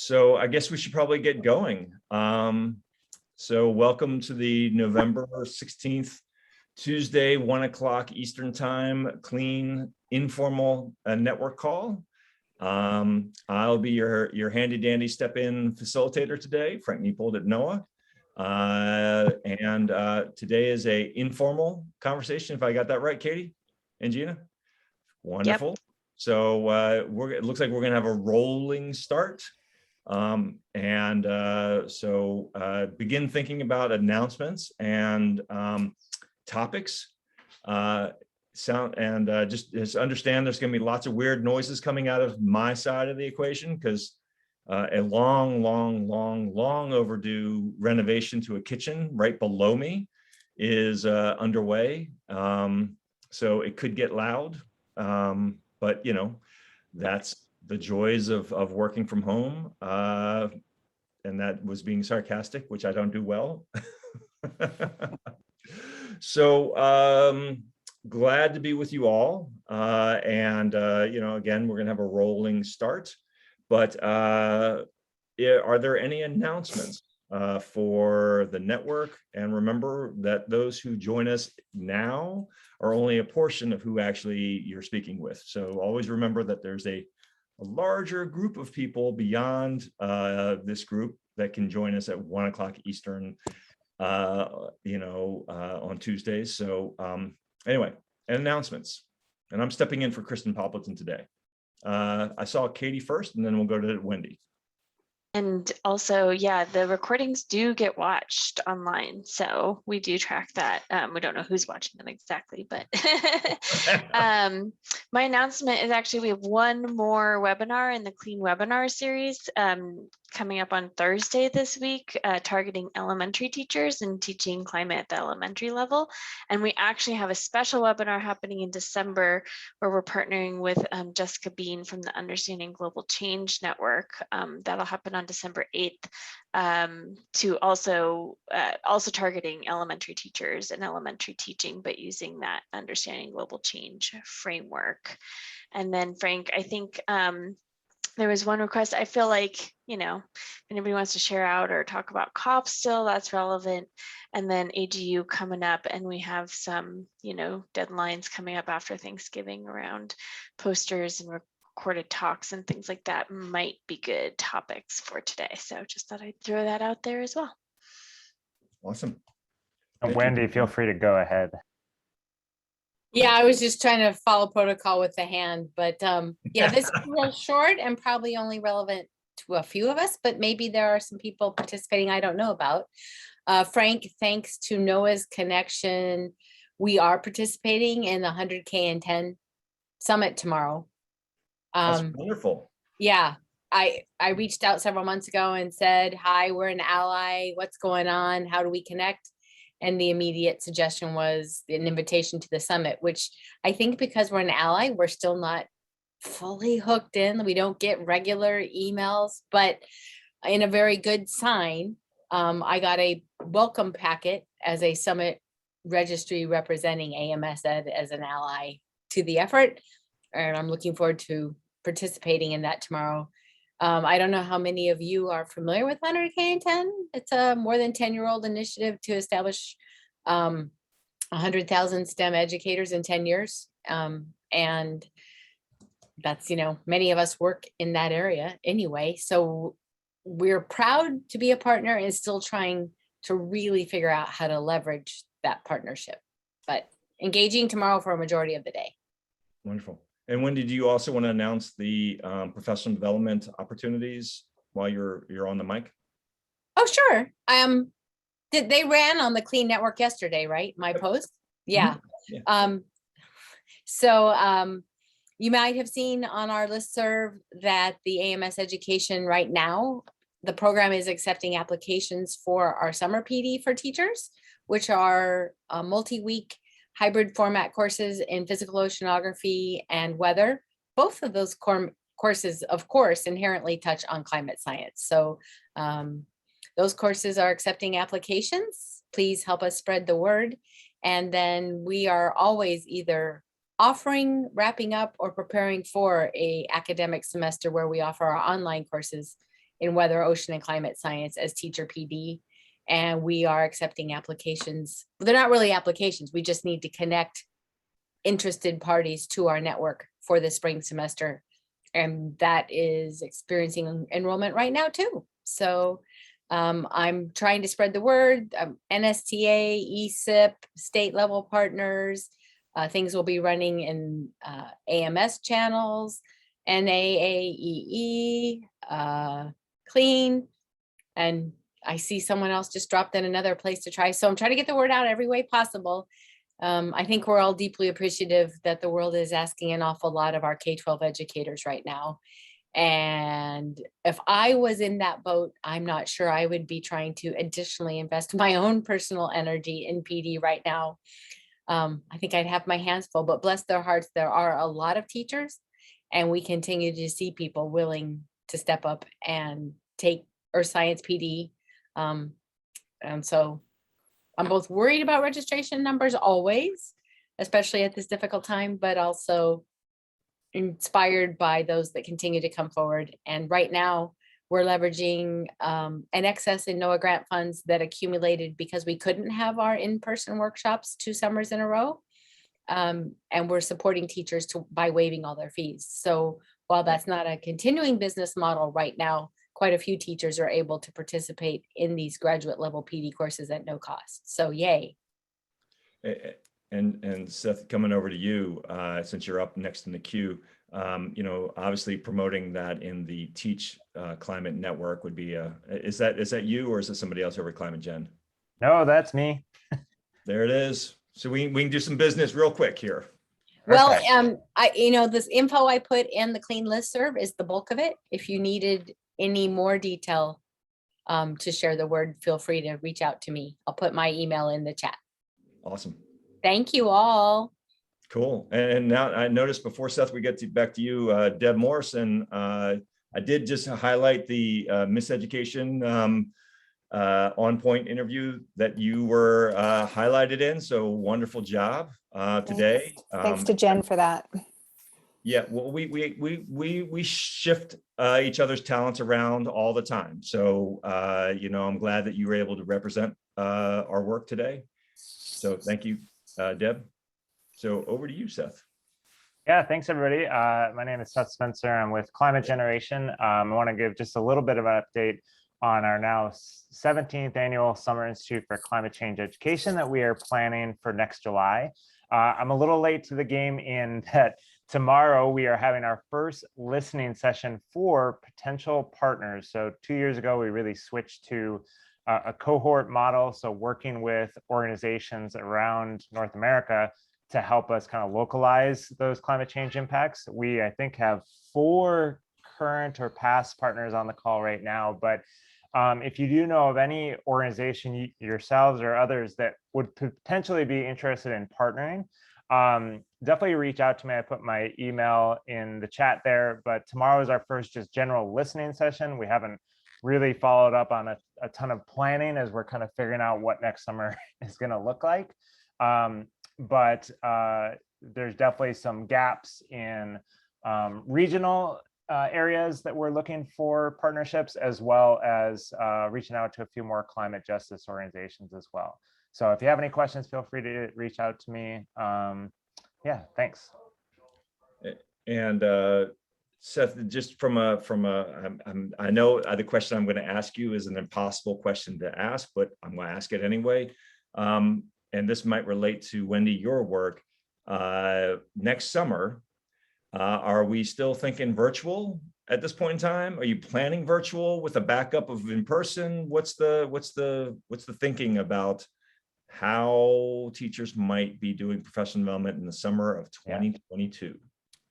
So I guess we should probably get going. So welcome to the November 16th, Tuesday, 1 o'clock Eastern Time, clean, informal network call. I'll be your handy dandy step-in facilitator today, Frank Niepold at NOAA. Today is a informal conversation, if I got that right, Katie and Gina. Wonderful. Yep. So it looks like we're gonna have a rolling start. Begin thinking about announcements and topics. Just understand there's going to be lots of weird noises coming out of my side of the equation because a long overdue renovation to a kitchen right below me is underway. So it could get loud, but that's the joys of working from home. And that was being sarcastic, which I don't do well. So glad to be with you all. Again, we're gonna have a rolling start, but are there any announcements for the network? And remember that those who join us now are only a portion of who actually you're speaking with. So always remember that there's a larger group of people beyond this group that can join us at 1 o'clock Eastern, on Tuesdays. So anyway, and announcements. And I'm stepping in for Kristen Poppleton today. I saw Katie first, and then we'll go to Wendy. And also, yeah, the recordings do get watched online. So we do track that. We don't know who's watching them exactly, but my announcement is actually we have one more webinar in the Clean Webinar series coming up on Thursday this week, targeting elementary teachers and teaching climate at the elementary level. And we actually have a special webinar happening in December where we're partnering with Jessica Bean from the Understanding Global Change Network. That'll happen on December 8th, to also targeting elementary teachers and elementary teaching, but using that Understanding Global Change framework. And then Frank, I think there was one request. I feel like, if anybody wants to share out or talk about COP still, that's relevant. And then AGU coming up, and we have some, deadlines coming up after Thanksgiving around posters and recorded talks and things like that might be good topics for today. So just thought I'd throw that out there as well. Awesome. Wendy, feel free to go ahead. Yeah, I was just trying to follow protocol with the hand, but yeah, this is real short and probably only relevant to a few of us, but maybe there are some people participating I don't know about. Frank, thanks to NOAA's connection, we are participating in the 100K and 10 summit tomorrow. That's wonderful. Yeah, I reached out several months ago and said, hi, we're an ally. What's going on? How do we connect? And the immediate suggestion was an invitation to the summit, which I think because we're an ally, we're still not fully hooked in. We don't get regular emails, but in a very good sign, I got a welcome packet as a summit registry representing AMS Ed as an ally to the effort. And I'm looking forward to participating in that tomorrow. I don't know how many of you are familiar with 100K and 10. It's a more than 10-year-old initiative to establish 100,000 STEM educators in 10 years. And that's, many of us work in that area anyway. So we're proud to be a partner and still trying to really figure out how to leverage that partnership, but engaging tomorrow for a majority of the day. Wonderful. And Wendy, do you also want to announce the professional development opportunities while you're on the mic? Oh, sure. They ran on the Clean Network yesterday, right? My post? Yeah. Mm-hmm. Yeah. You might have seen on our listserv that the AMS Education right now, the program is accepting applications for our summer PD for teachers, which are multi-week hybrid format courses in physical oceanography and weather. Both of those courses, of course, inherently touch on climate science. So those courses are accepting applications. Please help us spread the word. And then we are always either offering, wrapping up, or preparing for a academic semester where we offer our online courses in weather, ocean, and climate science as teacher PD. And we are accepting applications. They're not really applications. We just need to connect interested parties to our network for the spring semester. And that is experiencing enrollment right now too. So I'm trying to spread the word. NSTA, ESIP, state level partners. Things will be running in AMS channels, NAAEE, Clean, and I see someone else just dropped in another place to try. So I'm trying to get the word out every way possible. I think we're all deeply appreciative that the world is asking an awful lot of our K-12 educators right now. And if I was in that boat, I'm not sure I would be trying to additionally invest my own personal energy in PD right now. I think I'd have my hands full, but bless their hearts, there are a lot of teachers, and we continue to see people willing to step up and take Earth Science PD. And so I'm both worried about registration numbers always, especially at this difficult time, but also inspired by those that continue to come forward. And right now we're leveraging an excess in NOAA grant funds that accumulated because we couldn't have our in-person workshops 2 summers in a row. And we're supporting teachers by waiving all their fees. So while that's not a continuing business model right now, quite a few teachers are able to participate in these graduate level PD courses at no cost. So yay. And Seth, coming over to you, since you're up next in the queue, obviously promoting that in the Teach Climate Network would be is that you, or is it somebody else over at Climate Gen? No, that's me. There it is. So we can do some business real quick here. Well, Okay. this info I put in the clean listserv is the bulk of it. If you needed any more detail to share the word, feel free to reach out to me. I'll put my email in the chat. Awesome. Thank you all. Cool. And now I noticed before, Seth, we get back to you, Deb Morrison. I did just highlight the Miseducation on point interview that you were highlighted in. So wonderful job today. Thanks to Jen for that. Yeah, well, we shift each other's talents around all the time. So I'm glad that you were able to represent our work today. So thank you, Deb. So over to you, Seth. Yeah, thanks everybody. My name is Seth Spencer. I'm with Climate Generation. I want to give just a little bit of an update on our now 17th annual Summer Institute for Climate Change Education that we are planning for next July. I'm a little late to the game in that tomorrow we are having our first listening session for potential partners. So 2 years ago, we really switched to a cohort model. So working with organizations around North America to help us kind of localize those climate change impacts. We, I think, have 4 current or past partners on the call right now, but if you do know of any organization yourselves or others that would potentially be interested in partnering, definitely reach out to me. I put my email in the chat there, but tomorrow is our first just general listening session. We haven't really followed up on a ton of planning as we're kind of figuring out what next summer is going to look like. But there's definitely some gaps in regional areas that we're looking for partnerships, as well as reaching out to a few more climate justice organizations as well. So if you have any questions, feel free to reach out to me. Yeah, thanks. And Seth, just I know the question I'm going to ask you is an impossible question to ask, but I'm going to ask it anyway. And this might relate to Wendy, your work. Next summer, are we still thinking virtual at this point in time? Are you planning virtual with a backup of in person? What's the thinking about how teachers might be doing professional development in the summer of 2022?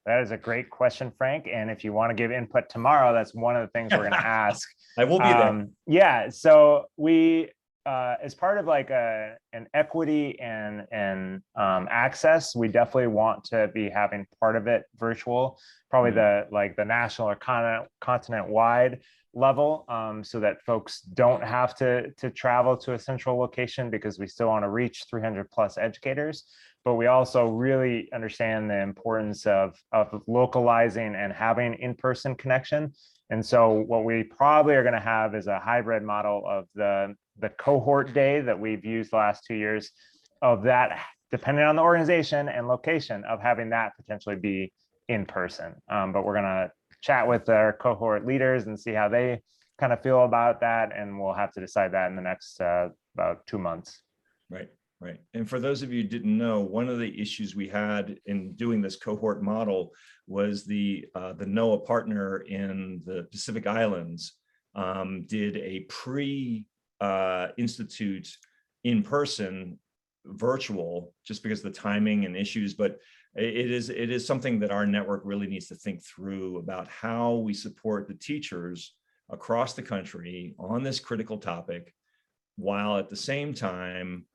That is a great question, Frank. And if you want to give input tomorrow, that's one of the things we're going to ask. I will be there. Yeah. So we, as part of like an equity and access, we definitely want to be having part of it virtual, probably the national or continent wide level, so that folks don't have to travel to a central location, because we still want to reach 300 plus educators. but we also really understand the importance of localizing and having in-person connection. And so what we probably are going to have is a hybrid model of the cohort day that we've used the last 2 years, of that, depending on the organization and location, of having that potentially be in person. But we're going to chat with our cohort leaders and see how they kind of feel about that. And we'll have to decide that in the next about 2 months. Right. Right. And for those of you who didn't know, one of the issues we had in doing this cohort model was the NOAA partner in the Pacific Islands did a pre-institute in-person virtual, just because of the timing and issues. But it is something that our network really needs to think through about how we support the teachers across the country on this critical topic, while at the same time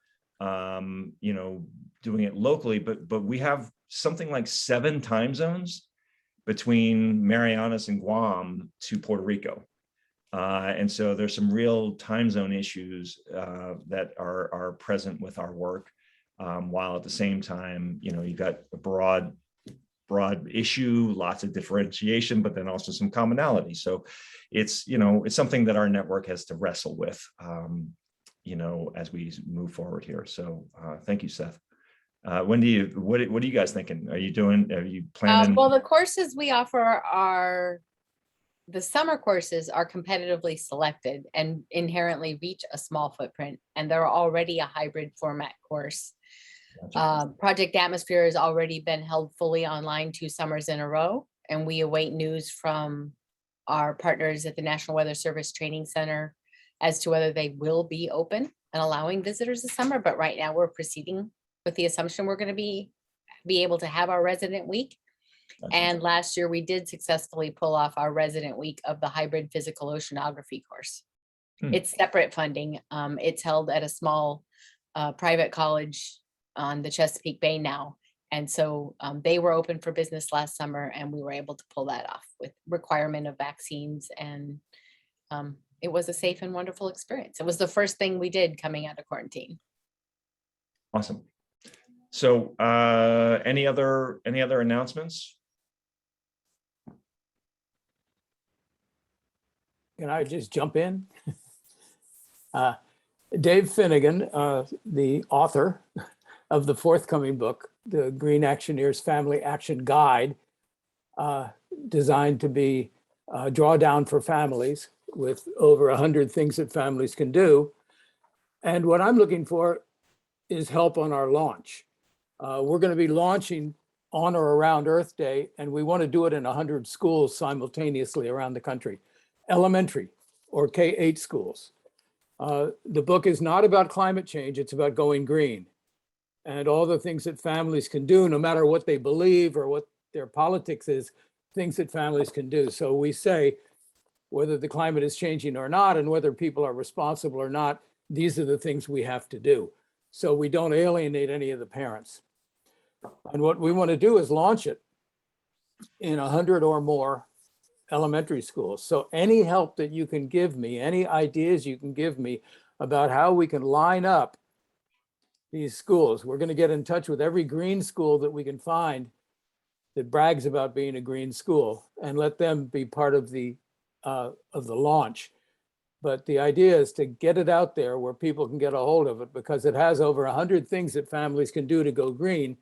doing it locally, but we have something like 7 time zones between Marianas and Guam to Puerto Rico. And so there's some real time zone issues that are present with our work, while at the same time, you've got a broad issue, lots of differentiation, but then also some commonality. So it's something that our network has to wrestle with, as we move forward here. So thank you, Seth. What are you guys thinking? Are you planning? Well, the courses we offer the summer courses are competitively selected and inherently reach a small footprint, and they're already a hybrid format course. Gotcha. Project Atmosphere has already been held fully online 2 summers in a row, and we await news from our partners at the National Weather Service Training Center as to whether they will be open and allowing visitors this summer. But right now we're proceeding with the assumption we're going to be able to have our resident week. Gotcha. And last year we did successfully pull off our resident week of the hybrid physical oceanography course. It's separate funding. It's held at a small private college on the Chesapeake Bay now. And so they were open for business last summer, and we were able to pull that off with requirement of vaccines. And it was a safe and wonderful experience. It was the first thing we did coming out of quarantine. Awesome. So any other announcements? Can I just jump in? Dave Finnegan, the author of the forthcoming book, the Green Actioneers Family Action Guide, designed to be a drawdown for families with over 100 things that families can do. And what I'm looking for is help on our launch. We're going to be launching on or around Earth Day, and we want to do it in 100 schools simultaneously around the country, elementary or K-8 schools. The book is not about climate change, it's about going green and all the things that families can do, no matter what they believe or what their politics is, things that families can do. So we say, whether the climate is changing or not, and whether people are responsible or not, these are the things we have to do. So we don't alienate any of the parents. And what we want to do is launch it in 100 or more elementary schools. So any help that you can give me, any ideas you can give me about how we can line up these schools. We're going to get in touch with every green school that we can find that brags about being a green school and let them be part of the launch. But the idea is to get it out there where people can get a hold of it, because it has over 100 things that families can do to go green.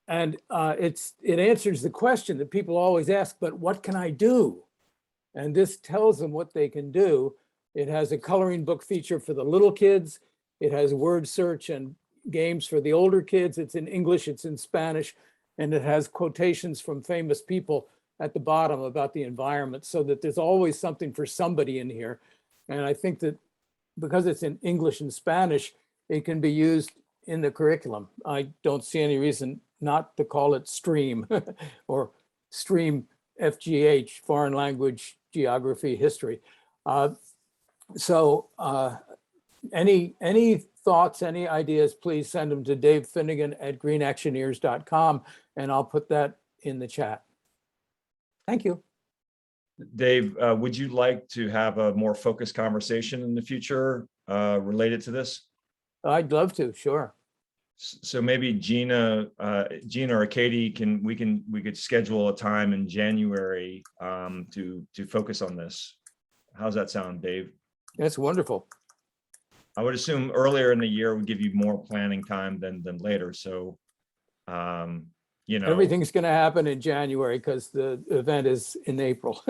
And it answers the question that people always ask, but what can I do? And this tells them what they can do. It has a coloring book feature for the little kids. It has word search and games for the older kids. It's in English, it's in Spanish, and it has quotations from famous people at the bottom about the environment, so that there's always something for somebody in here. And I think that because it's in English and Spanish, it can be used in the curriculum. I don't see any reason not to call it STREAM or STREAM FGH, foreign language, geography, history. Any thoughts, any ideas, please send them to Dave Finnegan at greenactioneers.com, and I'll put that in the chat. Thank you. Dave, would you like to have a more focused conversation in the future related to this? I'd love to, sure. So maybe Gina or Katie we could schedule a time in January to focus on this. How's that sound, Dave? That's wonderful. I would assume earlier in the year would give you more planning time than later. So, you know, Everything's going to happen in January because the event is in April.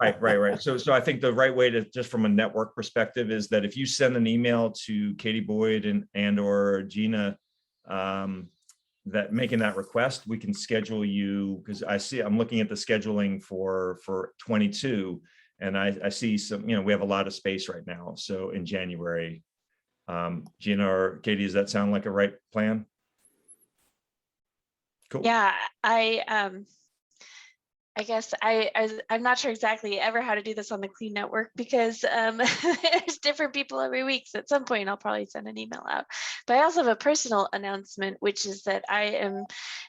right. So I think the right way to, just from a network perspective, is that if you send an email to Katie Boyd and or Gina, that making that request, we can schedule you, because I'm looking at the scheduling for 22, and I see some, you know, we have a lot of space right now. So in January, Gina or Katie, does that sound like a right plan? Cool. Yeah, I guess I'm not sure exactly ever how to do this on the Clean Network, because there's different people every week. So at some point I'll probably send an email out. But I also have a personal announcement, which is that I am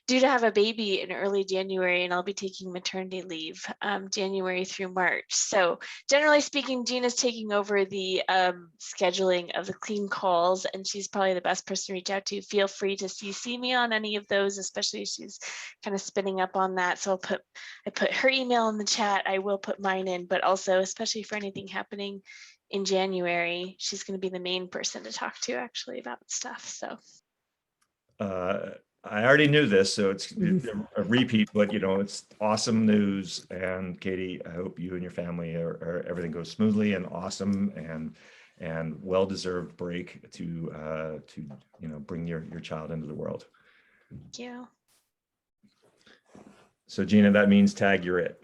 due to have a baby in early January, and I'll be taking maternity leave January through March. So generally speaking, Gina's taking over the scheduling of the Clean calls, and she's probably the best person to reach out to. Feel free to CC me on any of those, especially if she's kind of spinning up on that. So I put her email in the chat. I will put mine in, but also, especially for anything happening in January, she's going to be the main person to talk to actually about stuff. So I already knew this, so it's a repeat, but you know, it's awesome news. And Katie, I hope you and your family are everything goes smoothly and awesome, and well-deserved break to you know, bring your child into the world. thank you. So Gina, that means tag you're it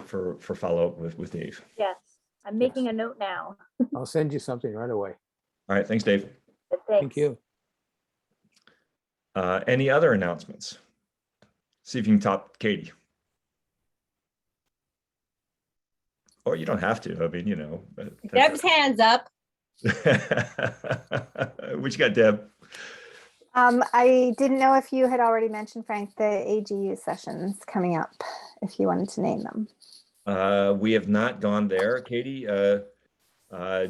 for follow-up with Dave. Yes, I'm making a note now. I'll send you something right away. All right, thanks, Dave. But Thank thanks. you. Any other announcements? See if you can top Katie. Or you don't have to. I mean, you know. Deb's hands up. What you got, Deb? I didn't know if you had already mentioned, Frank, the AGU sessions coming up, if you wanted to name them. We have not gone there, Katie. Do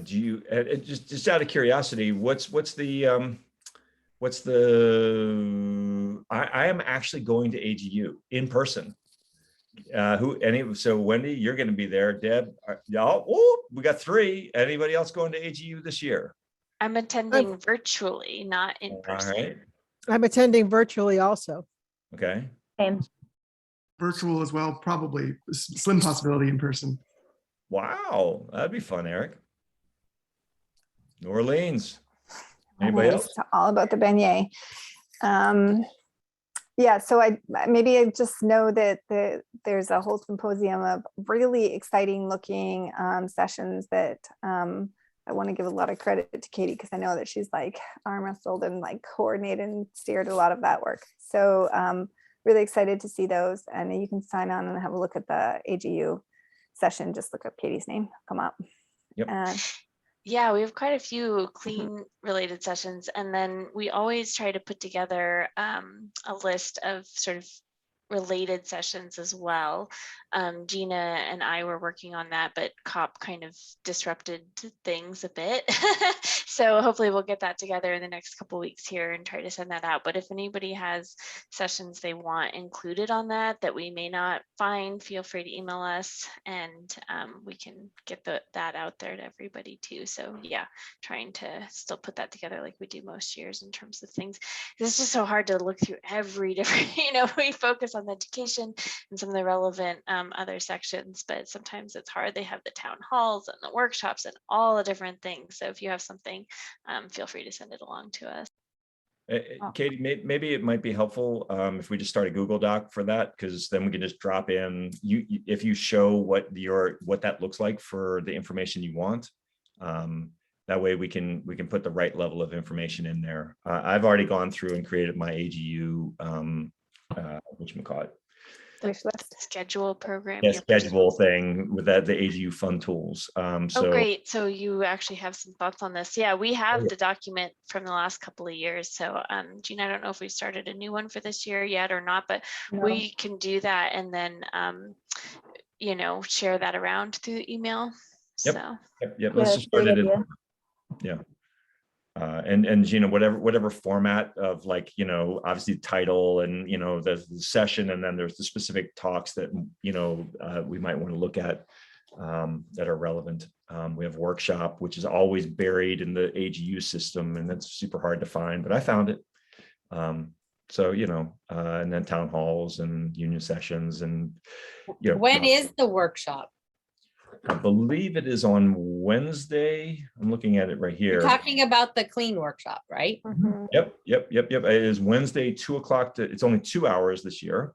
you just out of curiosity, what's the I am actually going to AGU in person. So Wendy, you're going to be there. Deb, we got 3. Anybody else going to AGU this year? I'm attending virtually, not in person. All right. I'm attending virtually also. Okay. Same. Virtual as well, probably slim possibility in person. Wow, that'd be fun, Eric. New Orleans. Anybody else? It's all about the beignet. Yeah, so I just know that there's a whole symposium of really exciting looking sessions that I want to give a lot of credit to Katie, because I know that she's like arm wrestled and like coordinated and steered a lot of that work. So really excited to see those, and you can sign on and have a look at the AGU session. Just look up Katie's name, come up. Yep. Yeah, we have quite a few clean related sessions, and then we always try to put together a list of sort of related sessions as well. Gina and I were working on that, but COP kind of disrupted things a bit. So hopefully we'll get that together in the next couple of weeks here and try to send that out. But if anybody has sessions they want included on that we may not find, feel free to email us, and we can get that out there to everybody too. So yeah, trying to still put that together like we do most years in terms of things. It's just so hard to look through every different, you know, we focus on the education and some of the relevant other sections, but sometimes it's hard. They have the town halls and the workshops and all the different things. So if you have something, feel free to send it along to us. Katie, maybe it might be helpful if we just start a Google Doc for that, because then we can just drop in if you show what that looks like for the information you want. That way we can put the right level of information in there. I've already gone through and created my AGU whatchamacallit? Wish list. Schedule program. Yeah, your schedule personal- thing with the AGU fun tools. Oh, great. So you actually have some thoughts on this. Yeah, we have the document from the last couple of years. So Gina, I don't know if we started a new one for this year yet or not, but No. we can do that and then, you know, share that around through email. Yep. So Yep. Yeah, Let's that's just a great start it. idea. Yeah. And Gina, whatever format of, like, obviously title and, there's the session, and then there's the specific talks that, we might want to look at that are relevant. We have workshop, which is always buried in the AGU system, and that's super hard to find, but I found it. So, and then town halls and union sessions and, When is the workshop? I believe it is on Wednesday. I'm looking at it right here. You're talking about the clean workshop, right? Mhm. Yep. It is Wednesday, 2:00 it's only 2 hours this year.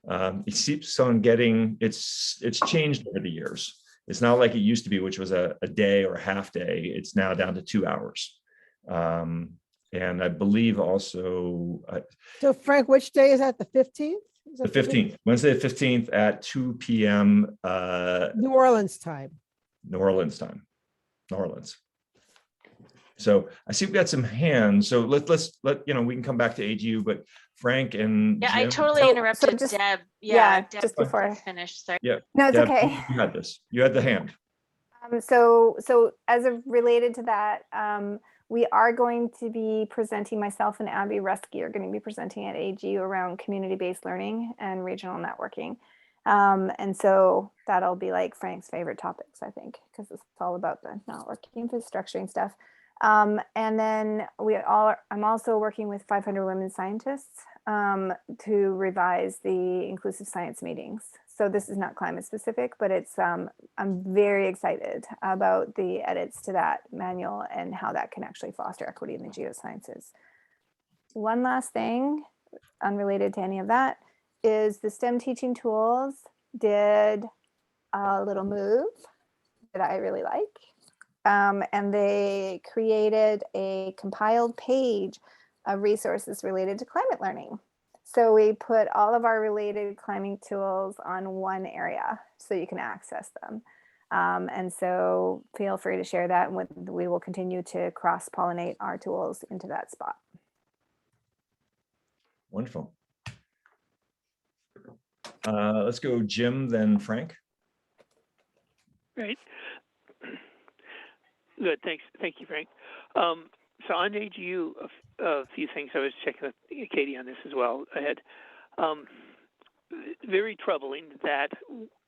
It keeps on getting, it's changed over the years. It's not like it used to be, which was a day or a half day. It's now down to 2 hours. And I believe also So Frank, which day is that? The 15th? the 15th, Wednesday, the 15th at 2 p.m. New Orleans time. New Orleans time. So I see we've got some hands. So let we can come back to AGU, but Frank and Yeah, I Jim- totally So interrupted just- Deb. yeah, Deb just before. finished. Sorry. Yeah. No, it's Deb, okay. You had this. You had the hand. So as of related to that, we are going to be presenting, myself and Abby Rusky are going to be presenting at AGU around community-based learning and regional networking. And so that'll be like Frank's favorite topics, I think, because it's all about the networking for structuring stuff. And then I'm also working with 500 women scientists to revise the inclusive science meetings. So this is not climate specific, but it's I'm very excited about the edits to that manual and how that can actually foster equity in the geosciences. One last thing, unrelated to any of that, is the STEM teaching tools did a little move that I really like. And they created a compiled page of resources related to climate learning. So we put all of our related climbing tools on one area so you can access them. And so feel free to share that, and we will continue to cross-pollinate our tools into that spot. Wonderful. Let's go Jim, then Frank. Great. Good, thanks. Thank you, Frank. So on AGU, a few things. I was checking with Katie on this as well ahead. Very troubling that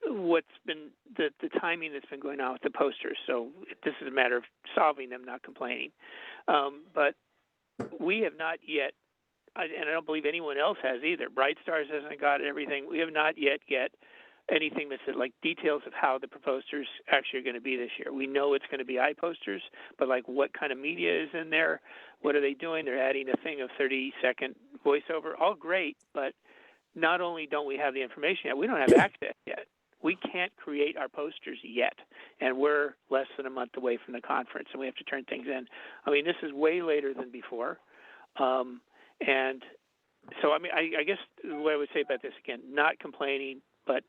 what's been the timing that's been going on with the posters. So this is a matter of solving them, not complaining. But we have not yet, and I don't believe anyone else has either. Bright Stars hasn't got everything. We have not yet anything that said like details of how the posters actually are going to be this year. We know it's going to be iPosters, but like what kind of media is in there? What are they doing? They're adding a thing of 30-second voiceover. All great, but not only don't we have the information yet, we don't have access yet. We can't create our posters yet, and we're less than a month away from the conference, and we have to turn things in. I mean, this is way later than before. And so, I mean, I guess what I would say about this, again, not complaining, but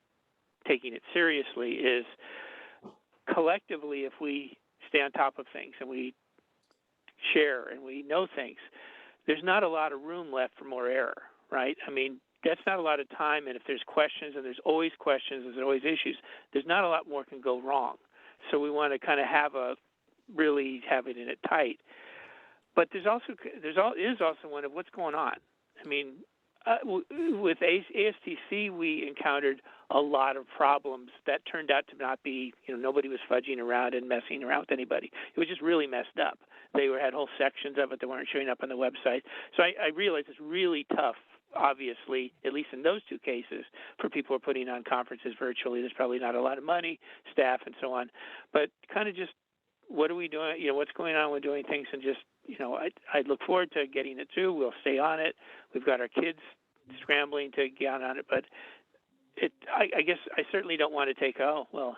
taking it seriously, is collectively, if we stay on top of things and we share and we know things, there's not a lot of room left for more error, right? I mean, that's not a lot of time, and if there's questions, and there's always questions, there's always issues, there's not a lot more can go wrong. So we want to kind of really have it in it tight. But is also one of what's going on. I mean, with ASTC, we encountered a lot of problems that turned out to not be, nobody was fudging around and messing around with anybody. It was just really messed up. They had whole sections of it that weren't showing up on the website. So I realize it's really tough, obviously, at least in those two cases, for people who are putting on conferences virtually. There's probably not a lot of money, staff, and so on. But kind of just, what are we doing? What's going on with doing things, and just, I look forward to getting it too. We'll stay on it. We've got our kids scrambling to get on it, but I guess I certainly don't want to take,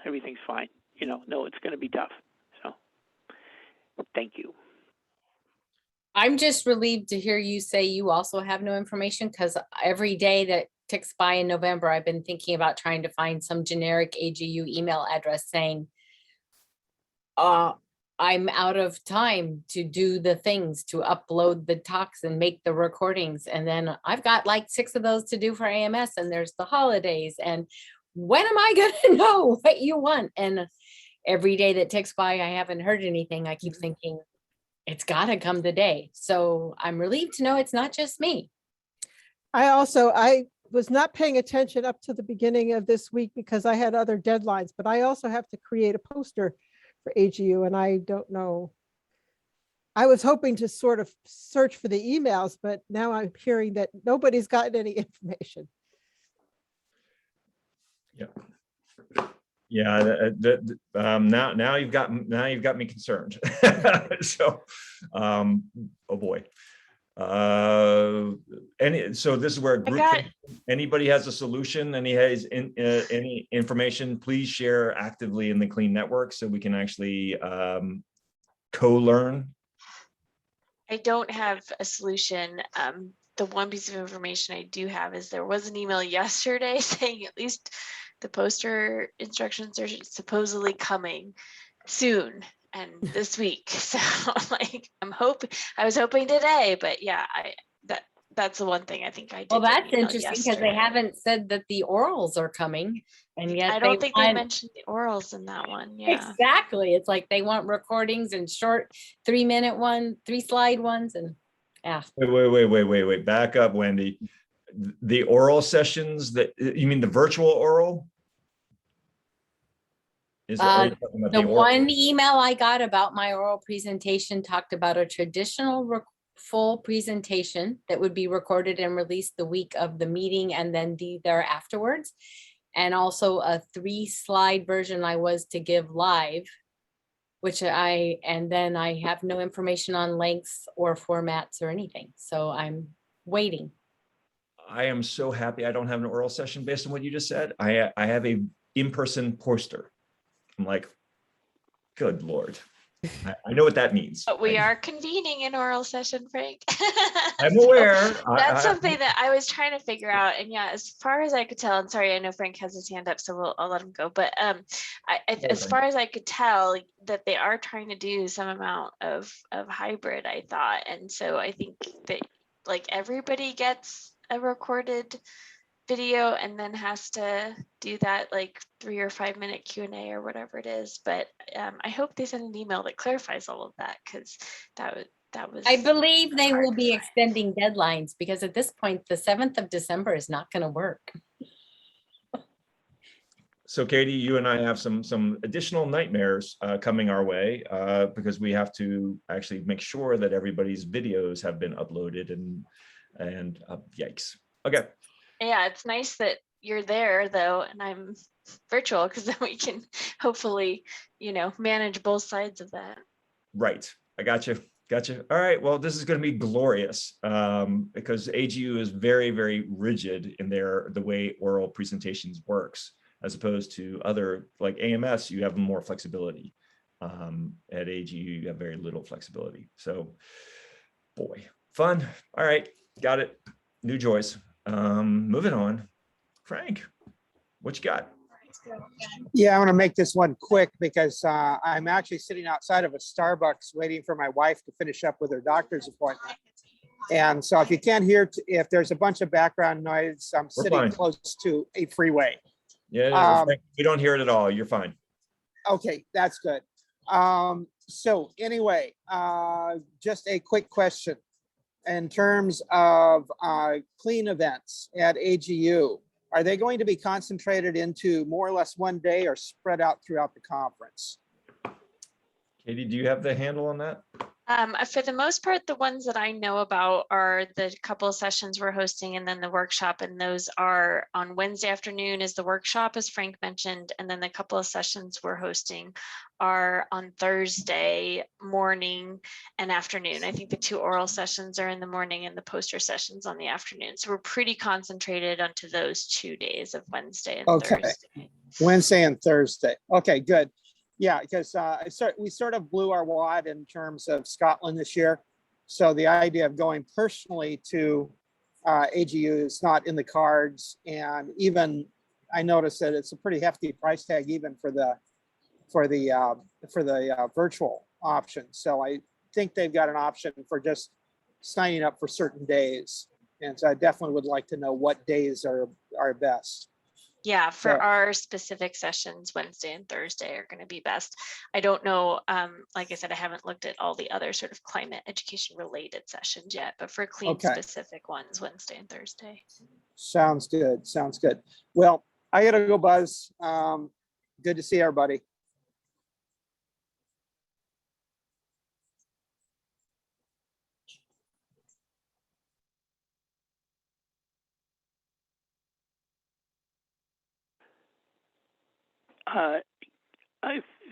everything's fine. No, it's going to be tough. So thank you. I'm just relieved to hear you say you also have no information, because every day that ticks by in November, I've been thinking about trying to find some generic AGU email address saying, I'm out of time to do the things, to upload the talks and make the recordings. And then I've got like 6 of those to do for AMS, and there's the holidays. And when am I going to know what you want? And every day that ticks by, I haven't heard anything. I keep thinking, it's gotta come today. So I'm relieved to know it's not just me. I was not paying attention up to the beginning of this week because I had other deadlines, but I also have to create a poster for AGU and I don't know. I was hoping to sort of search for the emails, but now I'm hearing that nobody's gotten any information. Yeah. Yeah, now you've got me concerned. So, oh boy. So this is where a group anybody has a solution and he has any information, please share actively in the Clean Network so we can actually co-learn. I don't have a solution. The one piece of information I do have is there was an email yesterday saying at least the poster instructions are supposedly coming soon and this week. So like I was hoping today, but yeah, that's the one thing I think I did. Well, get an that's email interesting because they yesterday. haven't said that the orals are coming, and yet I don't think they want- mentioned the orals in that one. Yeah. Exactly. It's like they want recordings and short 3-minute one, 3-slide ones, and yeah. Wait. Back up, Wendy. The oral sessions that you mean the virtual oral? Are you talking about The oral? one email I got about my oral presentation talked about a traditional full presentation that would be recorded and released the week of the meeting and then be there afterwards. And also a 3-slide version I was to give live, and then I have no information on lengths or formats or anything. So I'm waiting. I am so happy I don't have an oral session based on what you just said. I have a in-person poster. I'm like, good Lord. I know what that means. But we are convening an oral session, Frank. I'm aware. That's something that I was trying to figure out. And yeah, as far as I could tell, and sorry, I know Frank has his hand up, so I'll let him go. But as far as I could tell, that they are trying to do some amount of hybrid, I thought. And so I think that like everybody gets a recorded video and then has to do that like 3 or 5 minute Q&A or whatever it is. But I hope they send an email that clarifies all of that, because that was. I believe they will be extending deadlines because at this point, the 7th of December is not going to work. So Katie, you and I have some additional nightmares coming our way because we have to actually make sure that everybody's videos have been uploaded and yikes. Okay. Yeah, it's nice that you're there though, and I'm virtual, because then we can hopefully, manage both sides of that. Right. I got you. All right. Well, this is going to be glorious because AGU is very, very rigid in the way oral presentations works, as opposed to other like AMS, you have more flexibility. At AGU, you have very little flexibility. So, boy, fun. All right. Got it. New joys. Moving on. Frank, what you got? Yeah, I want to make this one quick because I'm actually sitting outside of a Starbucks waiting for my wife to finish up with her doctor's appointment. And so if you can't hear, if there's a bunch of background noise, I'm sitting close to a freeway. Yeah, we don't hear it at all. You're fine. Okay, that's good. So anyway, just a quick question. In terms of clean events at AGU, are they going to be concentrated into more or less one day or spread out throughout the conference? Katie, do you have the handle on that? For the most part, the ones that I know about are the couple of sessions we're hosting and then the workshop. And those are on Wednesday afternoon is the workshop, as Frank mentioned. And then the couple of sessions we're hosting are on Thursday morning and afternoon. I think the 2 oral sessions are in the morning and the poster sessions on the afternoon. So we're pretty concentrated onto those 2 days of Wednesday and Thursday. Wednesday and Thursday. Okay, good. Yeah, because we sort of blew our wad in terms of Scotland this year. So the idea of going personally to AGU is not in the cards. And even I noticed that it's a pretty hefty price tag even for the virtual option. So I think they've got an option for just signing up for certain days. And so I definitely would like to know what days are best. Yeah, for So- our specific sessions, Wednesday and Thursday are going to be best. I don't know, like I said, I haven't looked at all the other sort of climate education related sessions yet, but for clean Okay. specific ones, Wednesday and Thursday. Sounds good. Sounds good. Well, I gotta go, Buzz. Good to see everybody.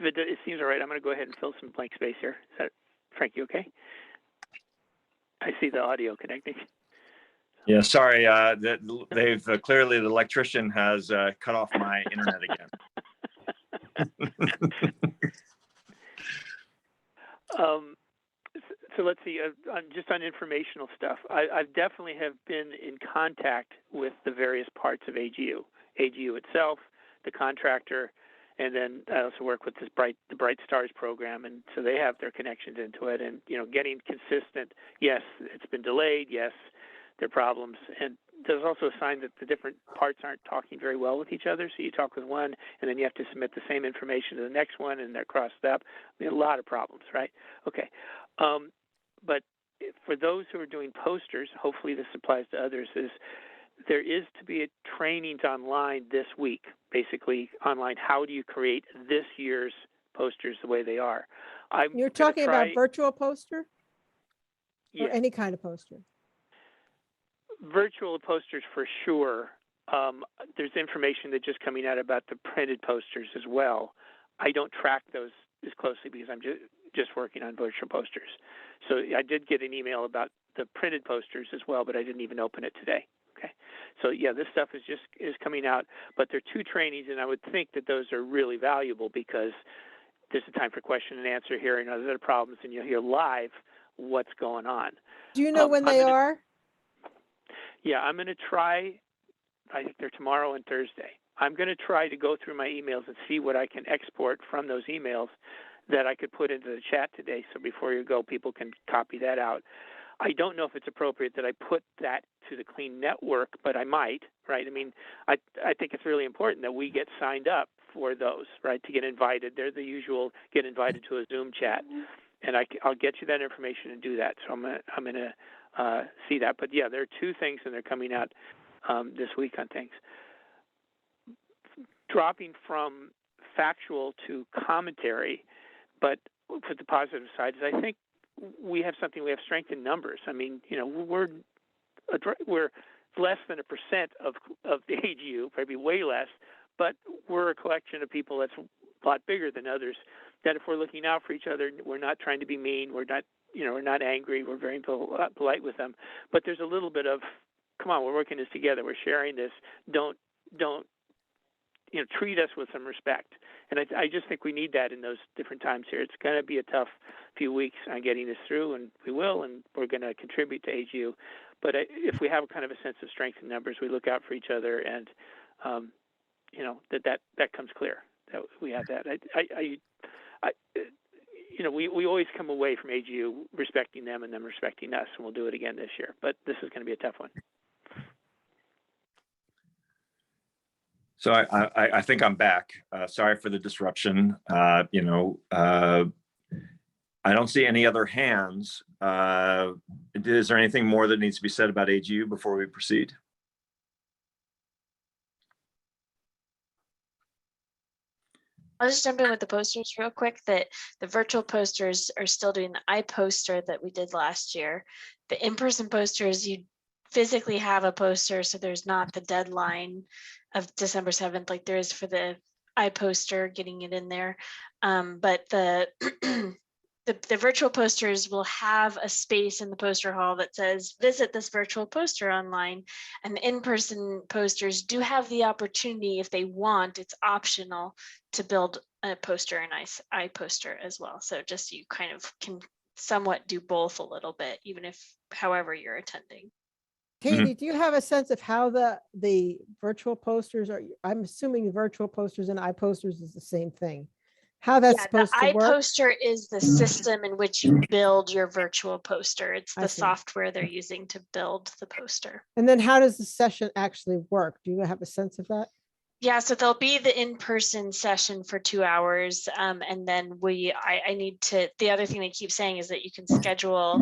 It seems all right. I'm going to go ahead and fill some blank space here. Is that, Frank, you okay? I see the audio connecting. Yeah, sorry, they've clearly the electrician has cut off my internet again. So let's see, just on informational stuff, I definitely have been in contact with the various parts of AGU itself, the contractor, and then I also work with the Bright Stars program, and so they have their connections into it, and getting consistent. Yes, it's been delayed. Yes, there are problems, and there's also a sign that the different parts aren't talking very well with each other. So you talk with one, and then you have to submit the same information to the next one, and they're crossed up. I mean, a lot of problems, right? Okay, but for those who are doing posters, hopefully this applies to others. There is to be a trainings online this week, basically online. How do you create this year's posters the way they are? You're talking about virtual poster Yeah, or any kind of poster? virtual posters for sure. There's information that's just coming out about the printed posters as well. I don't track those as closely because I'm just working on virtual posters. So I did get an email about the printed posters as well, but I didn't even open it today. Okay, so yeah, this stuff is coming out, but there are two trainings, and I would think that those are really valuable because there's a time for question and answer here, and other problems, and you'll hear live what's going on. Do you know when they are? Yeah, I'm going to try. I think they're tomorrow and Thursday. I'm going to try to go through my emails and see what I can export from those emails that I could put into the chat today. So before you go, people can copy that out. I don't know if it's appropriate that I put that to the Clean Network, but I might, right? I mean, I think it's really important that we get signed up for those, right, to get invited. They're the usual get invited to a Zoom chat. And I'll get you that information and do that. So I'm gonna see that. But yeah, there are two things, and they're coming out this week on things. Dropping from factual to commentary, but for the positive side is I think we have strength in numbers. I mean, we're less than 1% of the AGU, probably way less, but we're a collection of people that's a lot bigger than others. That if we're looking out for each other, we're not trying to be mean. We're not angry. We're very polite with them. But there's a little bit of, come on, we're working this together. We're sharing this. Don't treat us with some respect. And I just think we need that in those different times here. It's going to be a tough few weeks on getting this through, and we will, and we're going to contribute to AGU. But if we have kind of a sense of strength in numbers, we look out for each other, and that comes clear that we have that. We always come away from AGU respecting them and them respecting us, and we'll do it again this year. But this is going to be a tough one. So I think I'm back. Sorry for the disruption. I don't see any other hands. Is there anything more that needs to be said about AGU before we proceed? I'll just jump in with the posters real quick, that the virtual posters are still doing the iPoster that we did last year. The in-person posters, you physically have a poster, so there's not the deadline of December 7th like there is for the iPoster, getting it in there. But the the virtual posters will have a space in the poster hall that says, visit this virtual poster online. And the in-person posters do have the opportunity, if they want, it's optional, to build a poster and iPoster as well. So just you kind of can somewhat do both a little bit, even if however you're attending. Katie, do you have a sense of how the virtual posters are? I'm assuming virtual posters and iPosters is the same thing. How that's supposed to work? iPoster is the system in which you build your virtual poster. It's the software they're using to build the poster. And then how does the session actually work? Do you have a sense of that? Yeah, so there'll be the in-person session for 2 hours. And then I need to, the other thing they keep saying is that you can schedule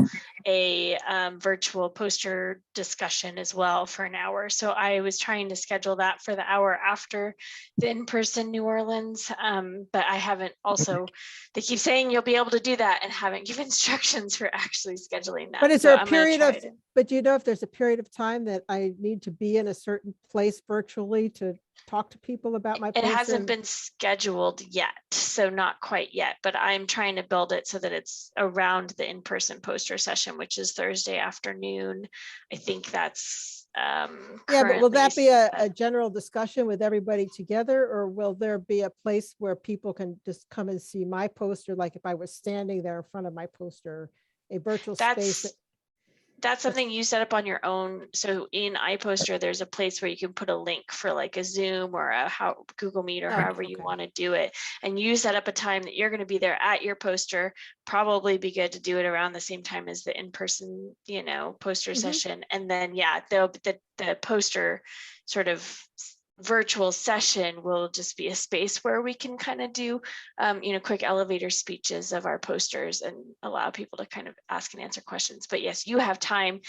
a virtual poster discussion as well for an hour. So I was trying to schedule that for the hour after the in-person New Orleans. But I haven't also, they keep saying you'll be able to do that and haven't given instructions for actually scheduling that. But is So there a I'm gonna period try of, to- but do you know if there's a period of time that I need to be in a certain place virtually to talk to people about my It poster? hasn't been scheduled yet, so not quite yet, but I'm trying to build it so that it's around the in-person poster session, which is Thursday afternoon. I think that's Yeah, but will currently that be a set. general discussion with everybody together, or will there be a place where people can just come and see my poster? Like if I was standing there in front of my poster, a virtual space? That's something you set up on your own. So in iPoster, there's a place where you can put a link for like a Zoom or a Google Meet or Oh, however you okay. want to do it. And you set up a time that you're going to be there at your poster. Probably be good to do it around the same time as the in-person, poster Mhm. session. And then, yeah, the poster sort of virtual session will just be a space where we can kind of do quick elevator speeches of our posters and allow people to kind of ask and answer questions. But yes, you have time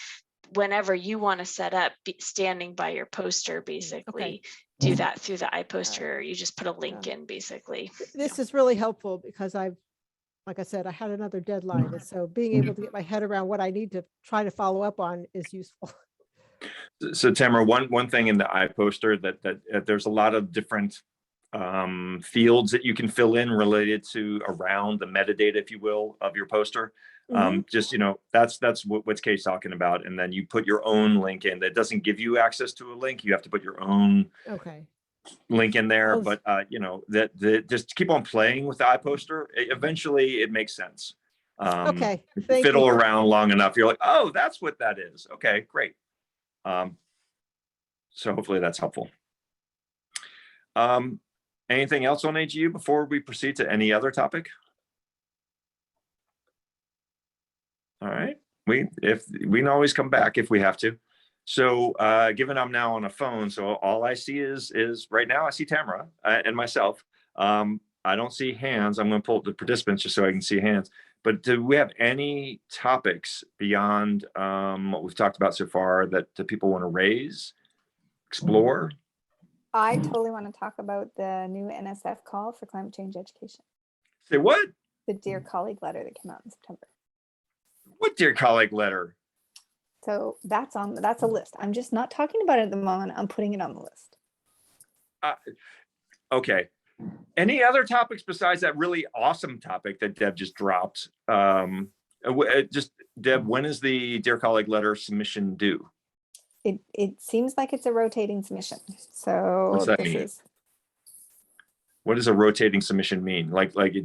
whenever you want to set up standing by your poster, basically do that through the iPoster. You just put a link in, basically. This is really helpful because like I said, I had another deadline. And so being able to get my head around what I need to try to follow up on is useful. So Tamara, one thing in the iPoster that there's a lot of different fields that you can fill in related to around the metadata, if you will, of your poster. Just, that's what Kate's talking about. And then you put your own link in that doesn't give you access to a link. You have to put your own link in there. But, just keep on playing with the iPoster. Eventually it makes sense. Fiddle around long enough. You're like, oh, that's what that is. Okay, great. So hopefully that's helpful. Anything else on AGU before we proceed to any other topic? All right, we can always come back if we have to. So given I'm now on a phone, so all I see is right now I see Tamara and myself. I don't see hands. I'm going to pull up the participants just so I can see hands. But do we have any topics beyond what we've talked about so far that people want to raise, explore? I totally want to talk about the new NSF call for climate change education. Say what? The Dear Colleague letter that came out in September. What Dear Colleague letter? So that's a list. I'm just not talking about it at the moment. I'm putting it on the list. Okay. Any other topics besides that really awesome topic that Deb just dropped? Just Deb, when is the Dear Colleague letter submission due? It seems like it's a rotating submission. So what's that mean? What does a rotating submission mean? Like it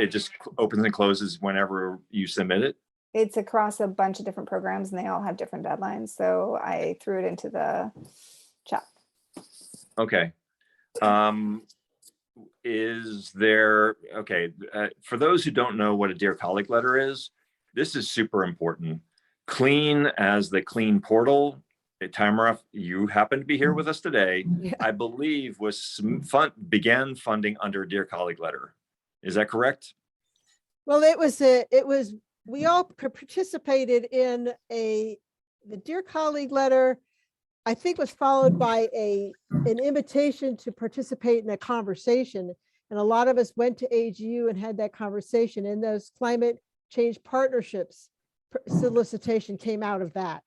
just opens and closes whenever you submit it? It's across a bunch of different programs and they all have different deadlines. So I threw it into the chat. Okay. For those who don't know what a Dear Colleague letter is, this is super important. Clean as the clean portal. Tamara, you happen to be here with us today. I believe began funding under a Dear Colleague letter. Is that correct? Well, we all participated in the Dear Colleague letter. I think was followed by an invitation to participate in a conversation. And a lot of us went to AGU and had that conversation, and those climate change partnerships solicitation came out of that.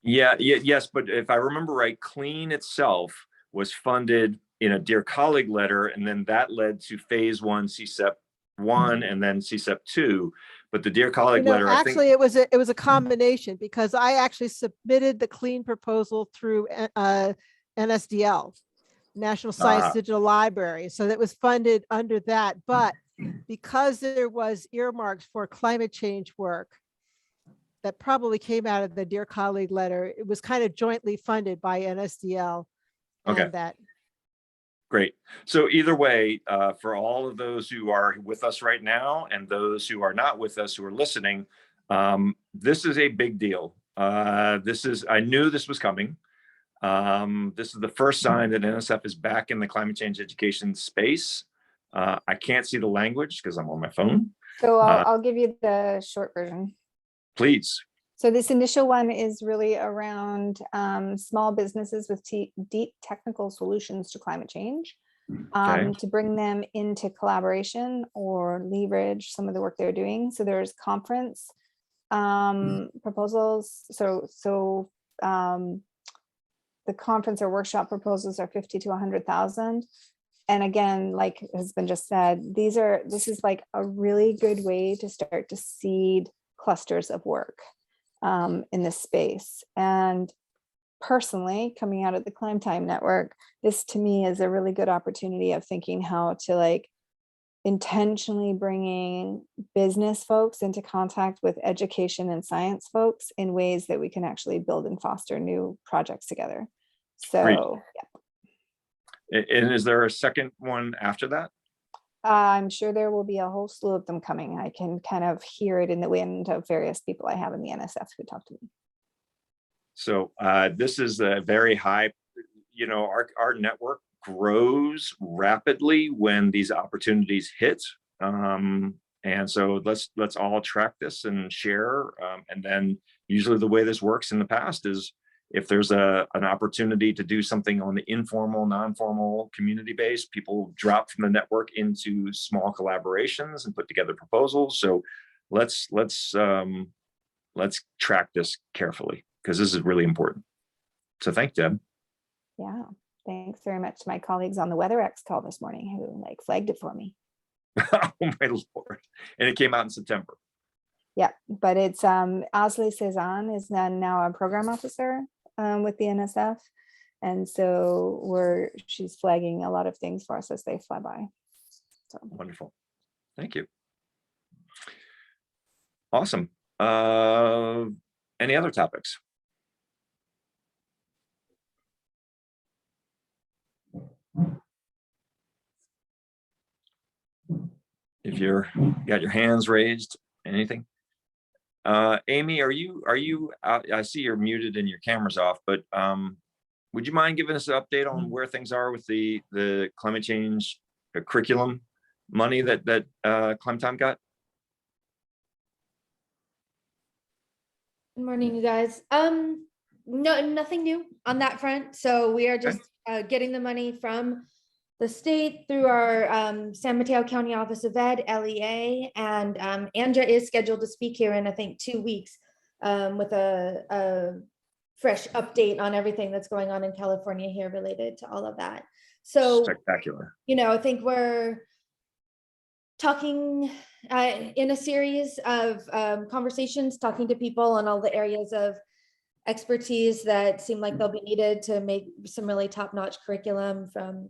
Yes, but if I remember right, Clean itself was funded in a Dear Colleague letter, and then that led to phase 1, CSEP 1, and then CSEP 2. But the Dear Colleague letter, actually, it was a combination, because I actually submitted the Clean proposal through NSDL, National Science Digital Library. So that was funded under that. But because there was earmarks for climate change work that probably came out of the Dear Colleague letter, it was kind of jointly funded by NSDL and that. Great. So either way, for all of those who are with us right now and those who are not with us, who are listening, this is a big deal. I knew this was coming. This is the first sign that NSF is back in the climate change education space. I can't see the language because I'm on my phone. So I'll give you the short version. Please. So this initial one is really around small businesses with deep technical solutions to climate change, Okay. to bring them into collaboration or leverage some of the work they're doing. So there's conference proposals. So the conference or workshop proposals are 50 to 100,000. And again, like has been just said, this is like a really good way to start to seed clusters of work in this space. And personally, coming out of the Climb Time Network, this to me is a really good opportunity of thinking how to like intentionally bringing business folks into contact with education and science folks in ways that we can actually build and foster new projects together. Great. So yeah. And is there a second one after that? I'm sure there will be a whole slew of them coming. I can kind of hear it in the wind of various people I have in the NSF who talk to me. So this is a very high, you know, our network grows rapidly when these opportunities hit. And so let's all track this and share. And then usually the way this works in the past is if there's an opportunity to do something on the informal, non-formal community base, people drop from the network into small collaborations and put together proposals. So let's track this carefully because this is really important. So thanks, Deb. Yeah, thanks very much to my colleagues on the WeatherX call this morning who like flagged it for me. Oh my Lord. And it came out in September. Yeah, but it's Asli Cezanne is now a program officer with the NSF. And so she's flagging a lot of things for us as they fly by. So wonderful. Thank you. Awesome. Any other topics? If you're got your hands raised, anything? Amy, are you I see you're muted and your camera's off, but would you mind giving us an update on where things are with the climate change curriculum money that Climb Time got? Good morning, you guys. No, nothing new on that front. So we are just getting the money from the state through our San Mateo County Office of Ed, LEA, and Anja is scheduled to speak here in, I think, 2 weeks with a fresh update on everything that's going on in California here related to all of that. So spectacular. You know, I think we're talking in a series of conversations, talking to people on all the areas of expertise that seem like they'll be needed to make some really top-notch curriculum from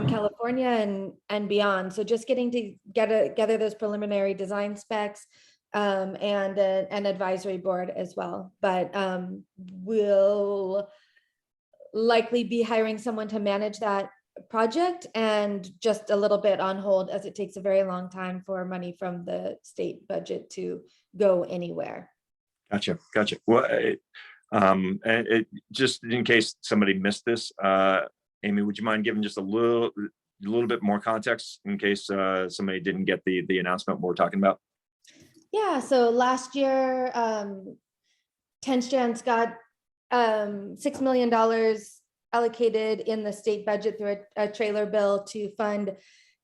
California and beyond. So just getting to gather those preliminary design specs and an advisory board as well. But we'll likely be hiring someone to manage that project and just a little bit on hold as it takes a very long time for money from the state budget to go anywhere. Gotcha. Well, and just in case somebody missed this, Amy, would you mind giving just a little bit more context in case somebody didn't get the announcement we're talking about? Yeah, so last year, TenStrand's got $6 million allocated in the state budget through a trailer bill to fund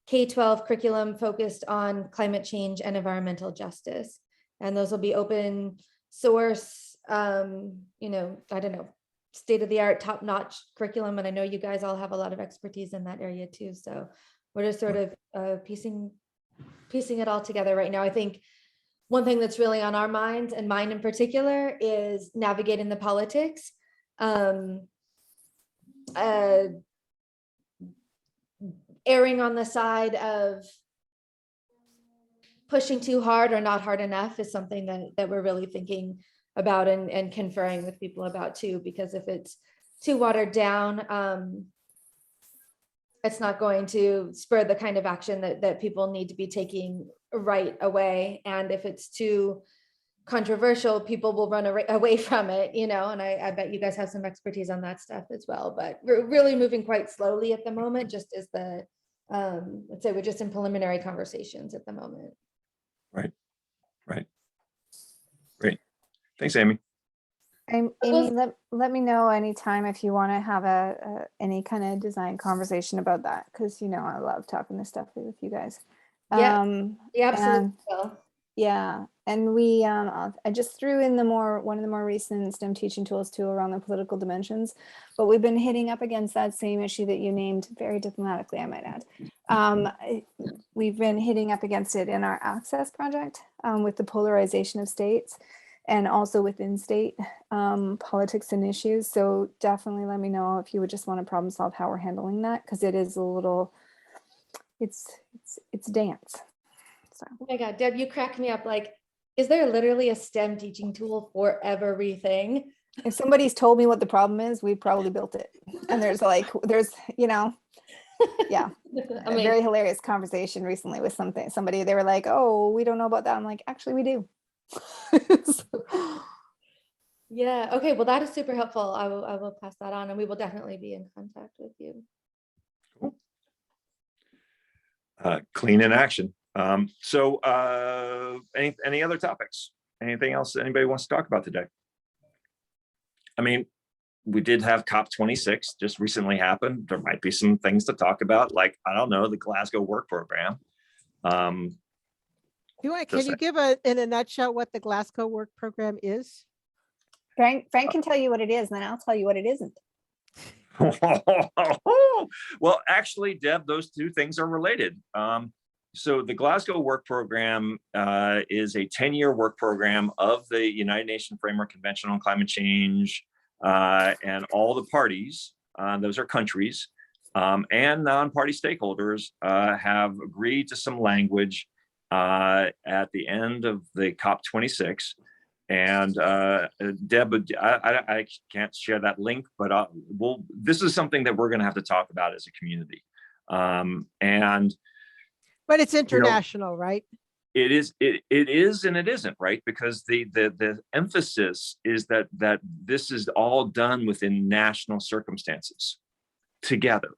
K-12 curriculum focused on climate change and environmental justice. And those will be open source, you know, I don't know, state-of-the-art, top-notch curriculum. And I know you guys all have a lot of expertise in that area too. So we're just sort of piecing it all together right now. I think one thing that's really on our minds, and mine in particular, is navigating the politics. Erring on the side of pushing too hard or not hard enough is something that we're really thinking about and conferring with people about too, because if it's too watered down, it's not going to spur the kind of action that people need to be taking right away. And if it's too controversial, people will run away from it, you know, and I bet you guys have some expertise on that stuff as well, but we're really moving quite slowly at the moment, just as the, let's say we're just in preliminary conversations at the moment. Right. Great. Thanks, Amy. Amy, let me know anytime if you want to have any kind of design conversation about that, because you know I love talking this stuff with you guys. Yeah, absolutely. Yeah, and we I just threw in one of the more recent STEM teaching tools too around the political dimensions, but we've been hitting up against that same issue that you named very diplomatically, I might add. We've been hitting up against it in our Access project with the polarization of states and also within state politics and issues. So definitely let me know if you would just want to problem solve how we're handling that, because it is a little, it's dance. So. Oh my God, Deb, you crack me up. Like, is there literally a STEM teaching tool for everything? If somebody's told me what the problem is, we probably built it. And there's, you know, yeah, a very hilarious conversation recently with somebody, they were like, oh, we don't know about that. I'm like, actually we do. Yeah, okay, well, that is super helpful. I will pass that on, and we will definitely be in contact with you. Cool. Clean in action. So any other topics? Anything else anybody wants to talk about today? I mean, we did have COP26 just recently happened. There might be some things to talk about, like, I don't know, the Glasgow work program. Can you give in a nutshell what the Glasgow work program is? Frank can tell you what it is, and then I'll tell you what it isn't. Well, actually, Deb, those two things are related. So the Glasgow work program is a 10-year work program of the United Nations Framework Convention on Climate Change, and all the parties, those are countries, and non-party stakeholders have agreed to some language at the end of the COP26. And Deb, I can't share that link, but this is something that we're going to have to talk about as a community. But it's international, right? It is, and it isn't, right? Because the emphasis is that this is all done within national circumstances together,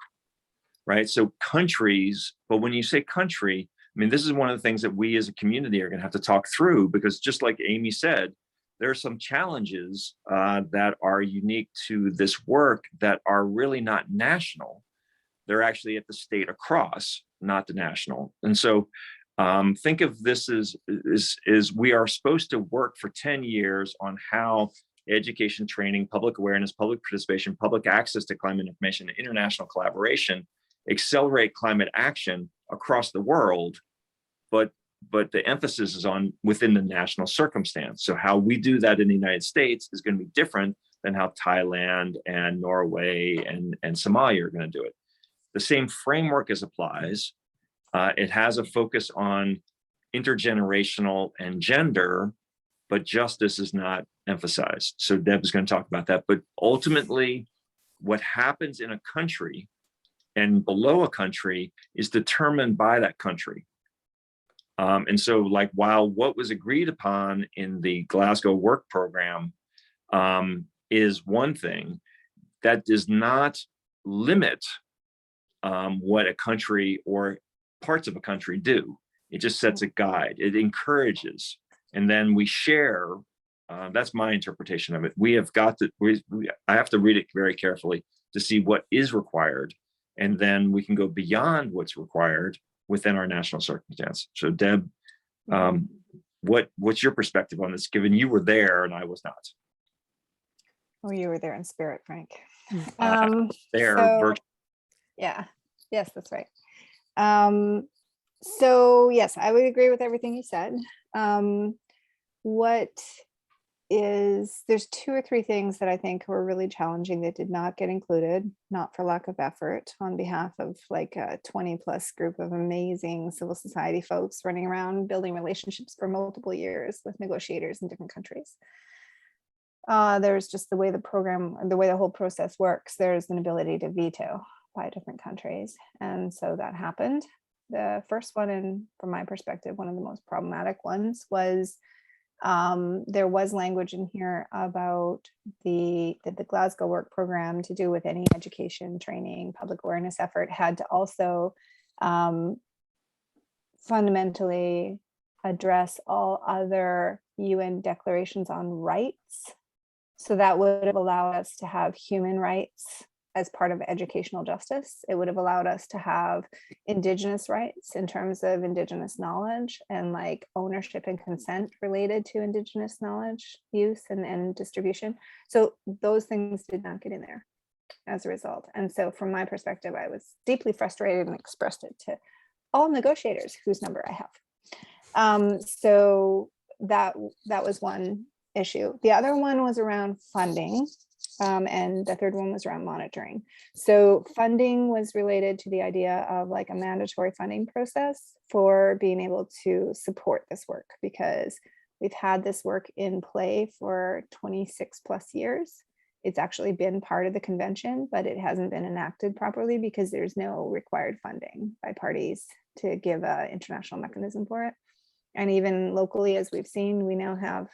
right? So countries, but when you say country, I mean, this is one of the things that we as a community are going to have to talk through, because just like Amy said, there are some challenges that are unique to this work that are really not national. They're actually at the state across, not the national. And so think of this as we are supposed to work for 10 years on how education, training, public awareness, public participation, public access to climate information, and international collaboration accelerate climate action across the world, but the emphasis is on within the national circumstance. So how we do that in the United States is going to be different than how Thailand and Norway and Somalia are going to do it. The same framework as applies. It has a focus on intergenerational and gender, but justice is not emphasized. So Deb is going to talk about that. But ultimately, what happens in a country and below a country is determined by that country. And so, like, while what was agreed upon in the Glasgow work program is one thing, that does not limit what a country or parts of a country do. It just sets a guide. It encourages, and then we share. That's my interpretation of it. We have got to. I have to read it very carefully to see what is required, and then we can go beyond what's required within our national circumstance. So Deb, what's your perspective on this, given you were there and I was not? Oh, you were there in spirit, Frank. Virtually. Yeah, yes, that's right. So yes, I would agree with everything you said. There's 2 or 3 things that I think were really challenging that did not get included, not for lack of effort on behalf of like a 20+ group of amazing civil society folks running around building relationships for multiple years with negotiators in different countries. There's just the way the whole process works. There's an ability to veto by different countries. And so that happened. The first one, and from my perspective, one of the most problematic ones was There was language in here about the Glasgow work program to do with any education, training, public awareness effort had to also fundamentally address all other UN declarations on rights. So that would have allowed us to have human rights as part of educational justice. It would have allowed us to have Indigenous rights in terms of Indigenous knowledge and like ownership and consent related to Indigenous knowledge use and distribution. So those things did not get in there as a result. And so from my perspective, I was deeply frustrated and expressed it to all negotiators whose number I have. So that was one issue. The other one was around funding. And the third one was around monitoring. So funding was related to the idea of like a mandatory funding process for being able to support this work, because we've had this work in play for 26 plus years. It's actually been part of the convention, but it hasn't been enacted properly because there's no required funding by parties to give an international mechanism for it. And even locally, as we've seen, we now have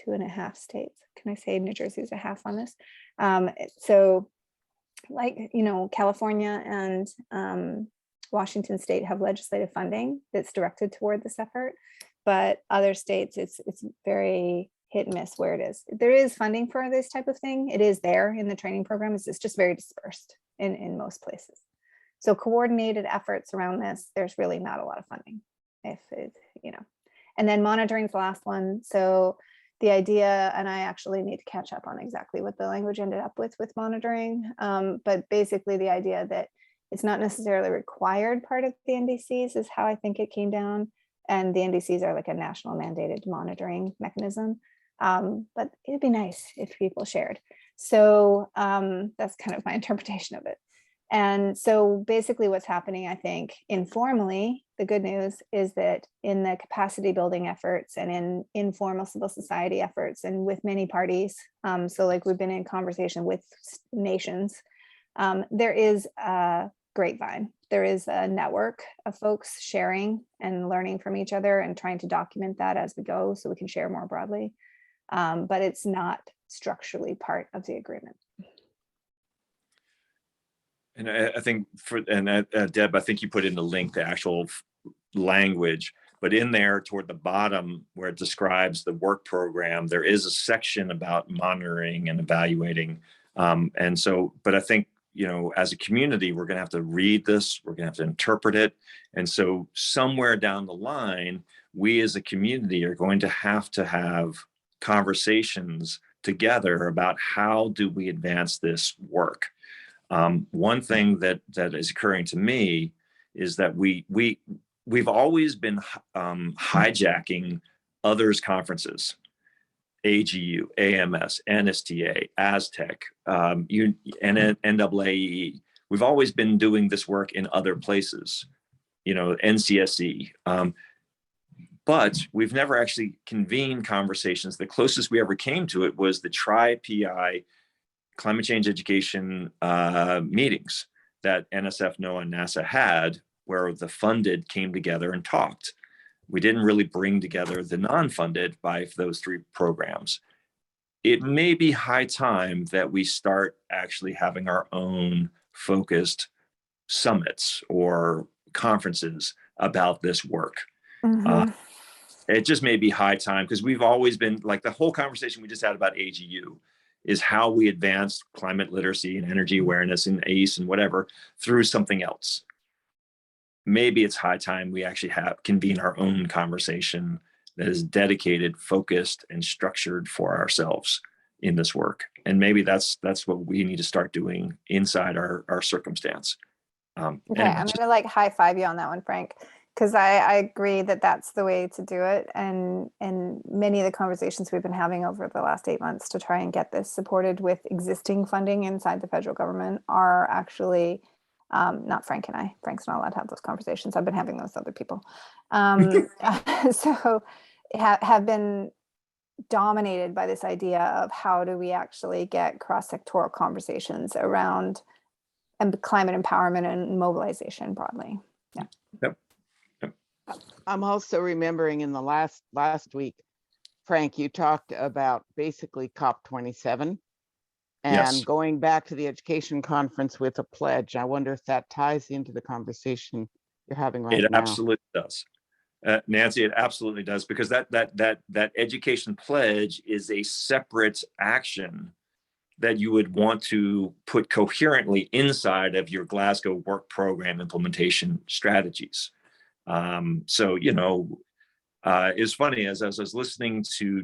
2.5 states. Can I say New Jersey's a half on this? So like, you know, California and Washington state have legislative funding that's directed toward this effort, but other states, it's very hit and miss where it is. There is funding for this type of thing. It is there in the training programs. It's just very dispersed in most places. So coordinated efforts around this, there's really not a lot of funding, if it, you know. And then monitoring is the last one. So the idea, and I actually need to catch up on exactly what the language ended up with monitoring, but basically the idea that it's not necessarily required part of the NDCs is how I think it came down. And the NDCs are like a national mandated monitoring mechanism. But it'd be nice if people shared. So that's kind of my interpretation of it. And so basically what's happening, I think, informally, the good news is that in the capacity building efforts and in informal civil society efforts and with many parties, so like we've been in conversation with nations, there is a grapevine. There is a network of folks sharing and learning from each other and trying to document that as we go so we can share more broadly. But it's not structurally part of the agreement. And I think Deb, I think you put in the link, the actual language, but in there toward the bottom where it describes the work program, there is a section about monitoring and evaluating. And so, but I think, you know, as a community, we're going to have to read this, we're going to have to interpret it. And so somewhere down the line, we as a community are going to have conversations together about how do we advance this work. One thing that is occurring to me is that we've always been hijacking others' conferences, AGU, AMS, NSTA, Aztec, NAAE. We've always been doing this work in other places, you know, NCSE. But we've never actually convened conversations. The closest we ever came to it was the Tri-PI climate change education meetings that NSF, NOAA, and NASA had, where the funded came together and talked. We didn't really bring together the non-funded by those 3 programs. It may be high time that we start actually having our own focused summits or conferences about this work. Mm-hmm. It just may be high time, because we've always been like the whole conversation we just had about AGU is how we advance climate literacy and energy awareness and ACE and whatever through something else. Maybe it's high time we actually convene our own conversation that is dedicated, focused, and structured for ourselves in this work. And maybe that's what we need to start doing inside our circumstance. Okay, anyway, I'm gonna like high five you on that one, Frank, because I agree that that's the way to do it. And many of the conversations we've been having over the last 8 months to try and get this supported with existing funding inside the federal government are actually not Frank and I. Frank's not allowed to have those conversations. I've been having those with other people. So have been dominated by this idea of how do we actually get cross-sectoral conversations around climate empowerment and mobilization broadly. Yeah. Yep. I'm also remembering in the last week, Frank, you talked about basically COP27 Yes. and going back to the education conference with a pledge. I wonder if that ties into the conversation you're having right It now. absolutely does. Nancy, it absolutely does, because that education pledge is a separate action that you would want to put coherently inside of your Glasgow work program implementation strategies. So, you know, it's funny, as I was listening to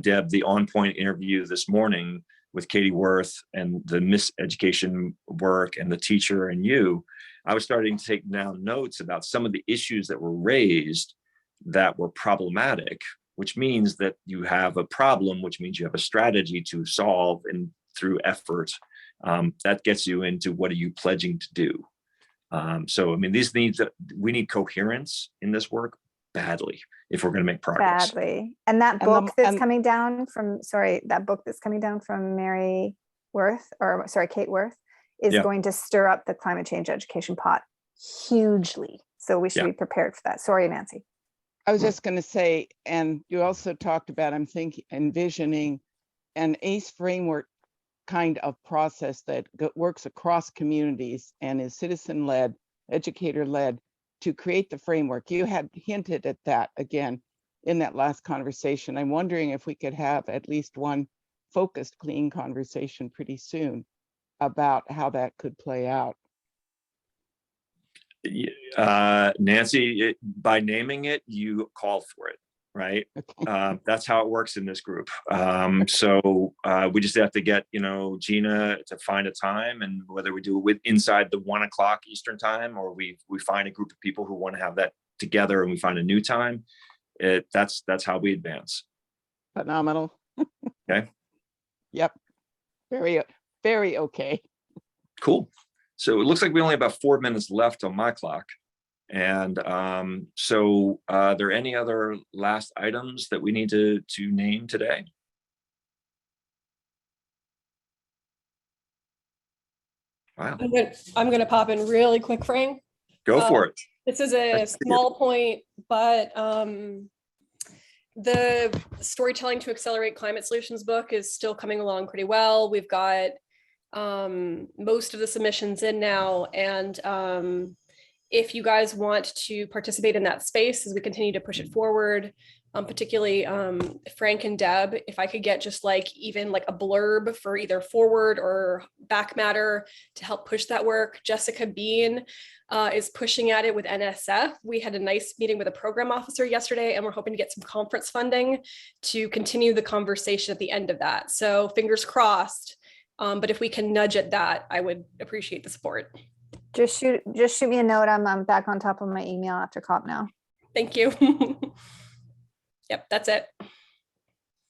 Deb, the On Point interview this morning with Katie Worth and the miseducation work and the teacher and you, I was starting to take down notes about some of the issues that were raised that were problematic, which means that you have a problem, which means you have a strategy to solve, and through effort, that gets you into what are you pledging to do. So, I mean, we need coherence in this work badly if we're going to make progress. Badly. And that book that's coming down from, that book that's coming down from Kate Worth is going to stir up the climate change education pot hugely. So we should be prepared for that. Sorry, Nancy. I was just going to say, and you also talked about, envisioning an ACE framework kind of process that works across communities and is citizen-led, educator-led, to create the framework. You had hinted at that again in that last conversation. I'm wondering if we could have at least one focused, clean conversation pretty soon about how that could play out. Nancy, by naming it, you call for it, right? Okay. That's how it works in this group. So we just have to get, Gina to find a time, and whether we do it inside the 1 o'clock Eastern time, or we find a group of people who want to have that together and we find a new time, that's how we advance. Phenomenal. Okay. Yep. Very, very okay. Cool. So it looks like we only have about 4 minutes left on my clock. And so are there any other last items that we need to name today? Wow. I'm gonna pop in really quick, Frank. Go for it. This is a small point, but the Storytelling to Accelerate Climate Solutions book is still coming along pretty well. We've got most of the submissions in now, and if you guys want to participate in that space as we continue to push it forward, particularly Frank and Deb, if I could get just even a blurb for either forward or back matter to help push that work. Jessica Bean is pushing at it with NSF. We had a nice meeting with a program officer yesterday, and we're hoping to get some conference funding to continue the conversation at the end of that. So fingers crossed. But if we can nudge at that, I would appreciate the support. Just shoot me a note. I'm back on top of my email after COP now. Thank you. Yep, that's it.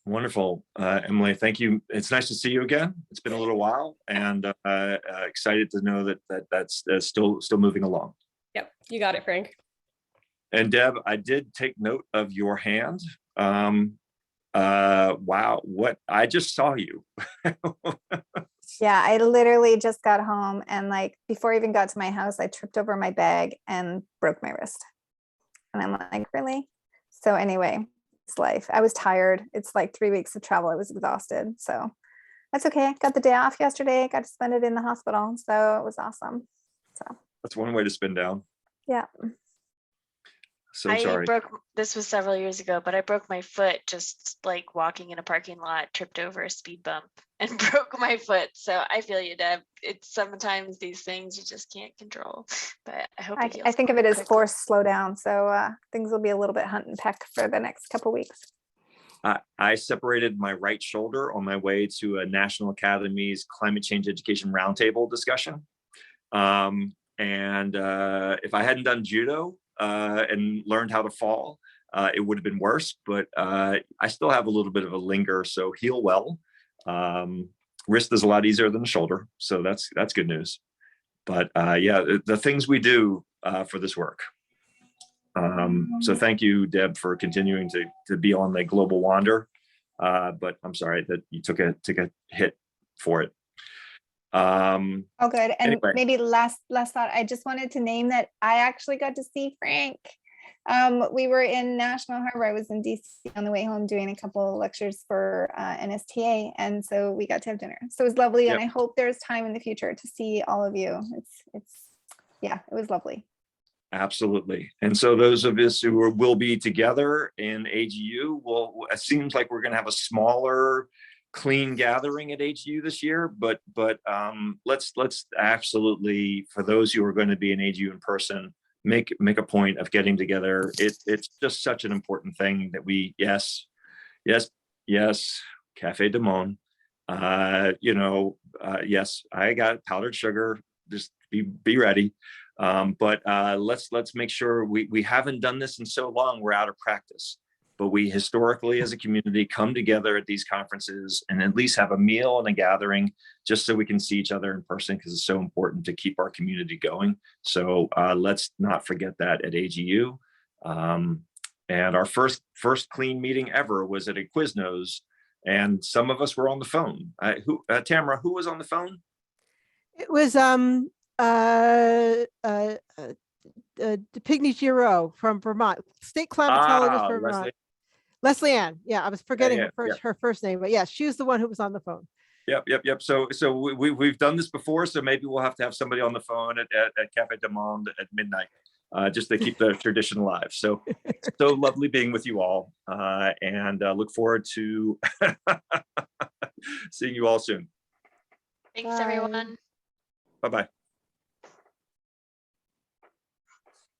Wonderful. Emily, thank you. It's nice to see you again. It's been a little while, and excited to know that's still moving along. Yep, you got it, Frank. And Deb, I did take note of your hand. Wow, what I just saw you. Yeah, I literally just got home, and before I even got to my house, I tripped over my bag and broke my wrist. And I'm like, really? So anyway, it's life. I was tired. It's 3 weeks of travel. I was exhausted. So that's okay. I got the day off yesterday. I got to spend it in the hospital. So it was awesome. So that's one way to spin down. Yeah. So sorry. This was several years ago, but I broke my foot just walking in a parking lot, tripped over a speed bump and broke my foot. So I feel you, Deb. It's sometimes these things you just can't control, but I hope I think of it as forced slowdown. So things will be a little bit hunt and peck for the next couple of weeks. I separated my right shoulder on my way to a National Academy's Climate Change Education Roundtable discussion. And if I hadn't done judo, and learned how to fall, it would have been worse, but I still have a little bit of a linger, so heal well. Wrist is a lot easier than the shoulder, so that's good news. But yeah, the things we do for this work. So thank you, Deb, for continuing to be on the Global Wander, but I'm sorry that you took a hit for it. Oh, good. And anyway. Maybe last thought, I just wanted to name that I actually got to see Frank We were in National Harbor. I was in DC on the way home doing a couple lectures for NSTA, and so we got to have dinner. So it was lovely, and I hope there's time in the future to see all of you. Yeah, it was lovely. Absolutely. And so those of us who will be together in AGU, it seems like we're going to have a smaller, clean gathering at AGU this year, but let's absolutely, for those who are going to be in AGU in person, make a point of getting together. It's just such an important thing that we, yes, Cafe de Monde. Yes, I got powdered sugar. Just be ready. But let's make sure we haven't done this in so long, we're out of practice. But we historically as a community come together at these conferences and at least have a meal and a gathering just so we can see each other in person, because it's so important to keep our community going. So let's not forget that at AGU. And our first clean meeting ever was at a Quiznos, and some of us were on the phone. Tamara, who was on the phone? It was Pigny Giro from Vermont, state climatologist from Vermont. Leslie Ann. Yeah, I was forgetting her first name, but yeah, she was the one who was on the phone. Yep. So we've done this before, so maybe we'll have to have somebody on the phone at Cafe de Monde at midnight, just to keep the tradition alive. So lovely being with you all, and look forward to seeing you all soon. Thanks, everyone. Bye-bye.